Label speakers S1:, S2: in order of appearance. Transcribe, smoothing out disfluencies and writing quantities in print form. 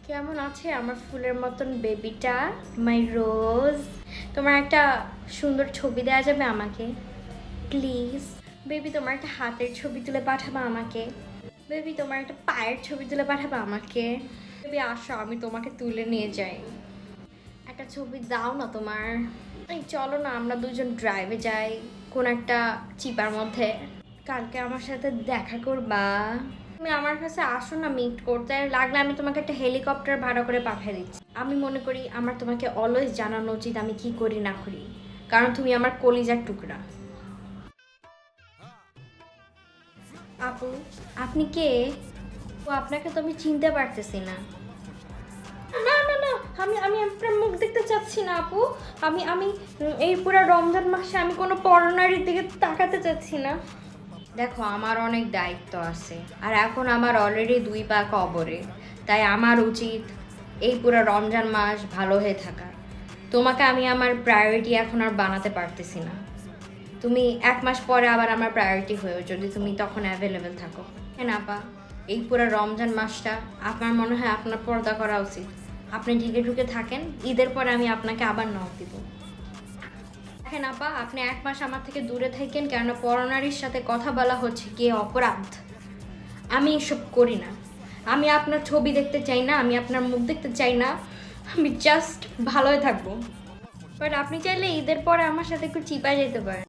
S1: কেমন আছে আমার ফুলের মতন বেবিটা, মাই রোজ? তোমার একটা সুন্দর ছবি দেওয়া যাবে আমাকে প্লিজ? বেবি তোমার একটা হাতের ছবি তুলে পাঠাবা আমাকে? বেবি তোমার একটা পায়ের ছবি তুলে পাঠাবা আমাকে? বেবি আসো, আমি তোমাকে তুলে নিয়ে যাই। একটা ছবি দাও না তোমার। এই চলো না, আমরা দুজন ড্রাইভে যাই কোন একটা চিপার মধ্যে। কালকে আমার সাথে দেখা করবা? তুমি আমার কাছে আসো না মিট করতে, লাগলে আমি তোমাকে একটা হেলিকপ্টার ভাড়া করে পাঠিয়ে দিচ্ছি। আমি মনে করি আমার তোমাকে অলওয়েজ জানানো উচিত আমি কি করি না করি, কারণ তুমি আমার কলিজার টুকরা। আপু, আপনি কে? ও, আপনাকে তো আমি চিনতে পারতেছি না। না না না, আমি আমি আপনার মুখ দেখতে চাচ্ছি না আপু। আমি আমি এই পুরো রমজান মাসে আমি কোনো পরনারীর দিকে তাকাতে চাচ্ছি না। দেখো, আমার অনেক দায়িত্ব আছে, আর এখন আমার অলরেডি 2 পা কবরে। তাই আমার উচিত এই পুরো রমজান মাস ভালো হয়ে থাকা। তোমাকে আমি আমার প্রায়োরিটি এখন আর বানাতে পারতেছি না। তুমি 1 মাস পরে আবার আমার প্রায়োরিটি হয়েও, যদি তুমি তখন অ্যাভেলেবেল থাকো। হ্যাঁ না পা, এই পুরো রমজান মাসটা আমার মনে হয় আপনার পর্দা করা উচিত। আপনি ঢেকে ঢুকে থাকেন, ঈদের পরে আমি আপনাকে আবার নক দিব। দেখেন আপা, আপনি 1 মাস আমার থেকে দূরে থাকেন, কেননা পরনারীর সাথে কথা বলা হচ্ছে কি অপরাধ। আমি এসব করি না। আমি আপনার ছবি দেখতে চাই না, আমি আপনার মুখ দেখতে চাই না। আমি জাস্ট ভালোই থাকবো। বাট আপনি চাইলে ঈদের পরে আমার সাথে একটু চিপায় যেতে পারেন।